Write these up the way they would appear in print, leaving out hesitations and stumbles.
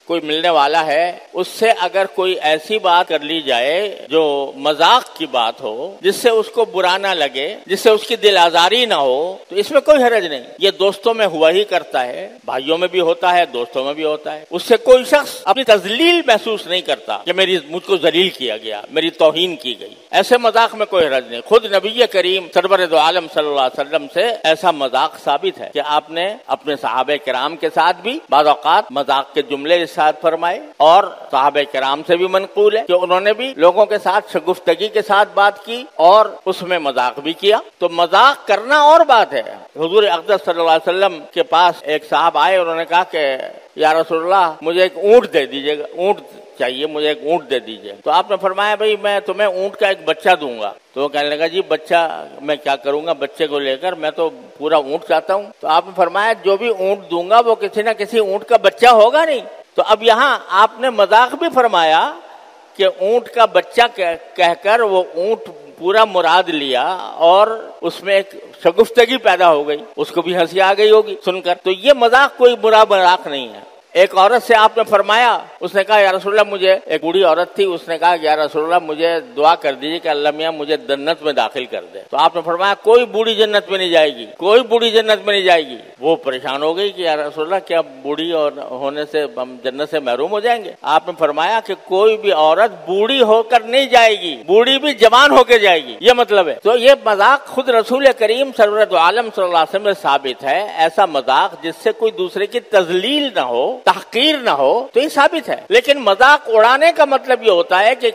کوئی ملنے والا ہے اس سے اگر کوئی ایسی بات کر لی جائے جو مذاق کی بات ہو، جس سے اس کو برا نہ لگے، جس سے اس کی دل آزاری نہ ہو، تو اس میں کوئی حرج نہیں. یہ دوستوں میں ہوا ہی کرتا ہے، بھائیوں میں بھی ہوتا ہے، دوستوں میں بھی ہوتا ہے. اس سے کوئی شخص اپنی تذلیل محسوس نہیں کرتا کہ مجھ کو ذلیل کیا گیا، میری توہین کی گئی. ایسے مذاق میں کوئی حرج نہیں. خود نبی کریم سرور دو عالم صلی اللہ علیہ وسلم سے ایسا مذاق ثابت ہے کہ آپ نے اپنے صحابہ کرام کے ساتھ بھی بعض اوقات مذاق کے جملے ارشاد فرمائے، اور صحابہ کرام سے بھی منقول ہے کہ انہوں نے بھی لوگوں کے ساتھ شگفتگی کے ساتھ بات کی اور اس میں مذاق بھی کیا. تو مذاق کرنا اور بات ہے. حضور اقدس صلی اللہ علیہ وسلم کے پاس ایک صاحب آئے، انہوں نے کہا کہ یا رسول اللہ مجھے ایک اونٹ دے دیجیے گا، اونٹ چاہیے، مجھے ایک اونٹ دے دیجیے. تو آپ نے فرمایا بھئی میں تمہیں اونٹ کا ایک بچہ دوں گا. تو وہ کہنے لگا جی بچہ میں کیا کروں گا بچے کو لے کر، میں تو پورا اونٹ چاہتا ہوں. تو آپ نے فرمایا جو بھی اونٹ دوں گا وہ کسی نہ کسی اونٹ کا بچہ ہوگا نہیں. تو اب یہاں آپ نے مذاق بھی فرمایا کہ اونٹ کا بچہ کہہ کر وہ اونٹ پورا مراد لیا، اور اس میں ایک شگفتگی پیدا ہو گئی، اس کو بھی ہنسی آ گئی ہوگی سن کر. تو یہ مذاق کوئی برا مذاق نہیں ہے. ایک عورت سے آپ نے فرمایا، اس نے کہا یا رسول اللہ مجھے، ایک بوڑھی عورت تھی، اس نے کہا کہ یا رسول اللہ مجھے دعا کر دیجیے کہ اللہ میاں مجھے جنت میں داخل کر دے. تو آپ نے فرمایا کوئی بوڑھی جنت میں نہیں جائے گی، کوئی بوڑھی جنت میں نہیں جائے گی. وہ پریشان ہو گئی کہ یا رسول اللہ کیا بوڑھی ہونے سے ہم جنت سے محروم ہو جائیں گے؟ آپ نے فرمایا کہ کوئی بھی عورت بوڑھی ہو کر نہیں جائے گی، بوڑھی بھی جوان ہو کے جائے گی، یہ مطلب ہے. تو یہ مذاق خود رسول کریم سرورت عالم صلی اللہ علیہ وسلم میں ثابت ہے. ایسا مذاق جس سے کوئی دوسرے کی تذلیل نہ ہو، تحقیر نہ ہو، تو یہ ثابت ہے. لیکن مذاق اڑانے کا مطلب یہ ہوتا ہے کہ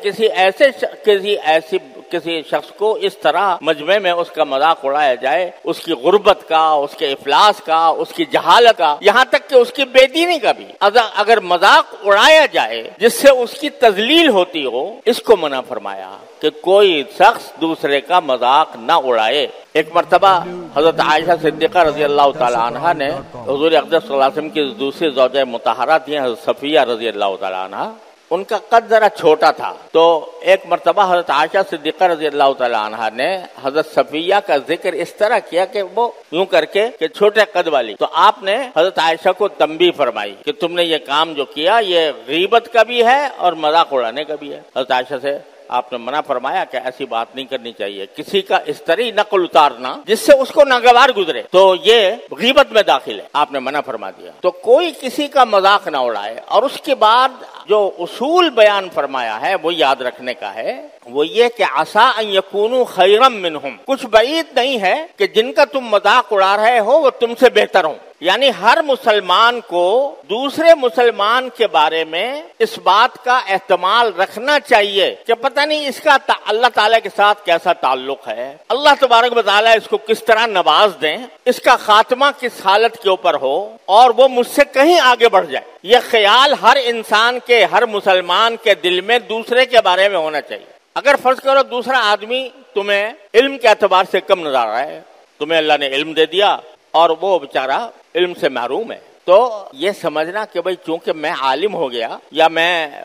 کسی شخص کو اس طرح مجمع میں اس کا مذاق اڑایا جائے، اس کی غربت کا، اس کے افلاس کا، اس کی جہالت کا، یہاں تک کہ اس کی بے دینی کا بھی. اگر مذاق اڑایا جائے جس سے اس کی تذلیل ہوتی ہو، اس کو منع فرمایا کہ کوئی شخص دوسرے کا مذاق نہ اڑائے. ایک مرتبہ حضرت عائشہ صدیقہ رضی اللہ تعالی عنہا نے حضور اقدس صلی اللہ علیہ وسلم کی دوسری زوجہ مطہرہ تھیں حضرت صفیہ رضی اللہ تعالی عنہا، ان کا قد ذرا چھوٹا تھا. تو ایک مرتبہ حضرت عائشہ صدیقہ رضی اللہ تعالی عنہا نے حضرت صفیہ کا ذکر اس طرح کیا کہ وہ یوں کر کے کہ چھوٹے قد والی. تو آپ نے حضرت عائشہ کو تنبیہ فرمائی کہ تم نے یہ کام جو کیا یہ غیبت کا بھی ہے اور مذاق اڑانے کا بھی ہے. حضرت عائشہ سے آپ نے منع فرمایا کہ ایسی بات نہیں کرنی چاہیے، کسی کا اس طرح نقل اتارنا جس سے اس کو ناگوار گزرے تو یہ غیبت میں داخل ہے، آپ نے منع فرما دیا. تو کوئی کسی کا مذاق نہ اڑائے. اور اس کے بعد جو اصول بیان فرمایا ہے وہ یاد رکھنے کا ہے، وہ یہ کہ عسیٰ ان یکونوا خیرا منہم، کچھ بعید نہیں ہے کہ جن کا تم مذاق اڑا رہے ہو وہ تم سے بہتر ہوں. یعنی ہر مسلمان کو دوسرے مسلمان کے بارے میں اس بات کا احتمال رکھنا چاہیے کہ پتہ نہیں اس کا اللہ تعالیٰ کے ساتھ کیسا تعلق ہے، اللہ تبارک و تعالیٰ اس کو کس طرح نواز دیں، اس کا خاتمہ کس حالت کے اوپر ہو اور وہ مجھ سے کہیں آگے بڑھ جائے. یہ خیال ہر انسان کے، ہر مسلمان کے دل میں دوسرے کے بارے میں ہونا چاہیے. اگر فرض کرو دوسرا آدمی تمہیں علم کے اعتبار سے کم نظر آ رہا ہے، تمہیں اللہ نے علم دے دیا اور وہ بیچارہ علم سے محروم ہے، تو یہ سمجھنا کہ بھئی چونکہ میں عالم ہو گیا یا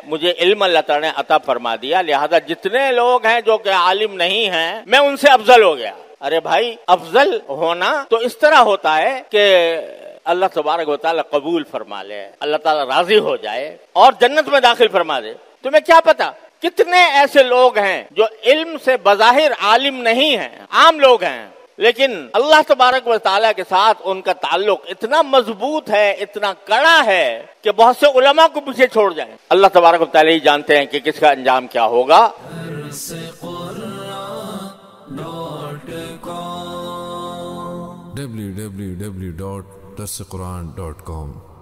مجھے علم اللہ تعالیٰ نے عطا فرما دیا لہذا جتنے لوگ ہیں جو کہ عالم نہیں ہیں میں ان سے افضل ہو گیا. ارے بھائی افضل ہونا تو اس طرح ہوتا ہے کہ اللہ تبارک و تعالیٰ قبول فرما لے، اللہ تعالیٰ راضی ہو جائے اور جنت میں داخل فرما دے. تمہیں کیا پتا کتنے ایسے لوگ ہیں جو علم سے بظاہر عالم نہیں ہیں، عام لوگ ہیں، لیکن اللہ تبارک و تعالیٰ کے ساتھ ان کا تعلق اتنا مضبوط ہے، اتنا کڑا ہے کہ بہت سے علماء کو پیچھے چھوڑ جائیں. اللہ تبارک و تعالیٰ ہی جانتے ہیں کہ کس کا انجام کیا ہوگا. www.darsequran.com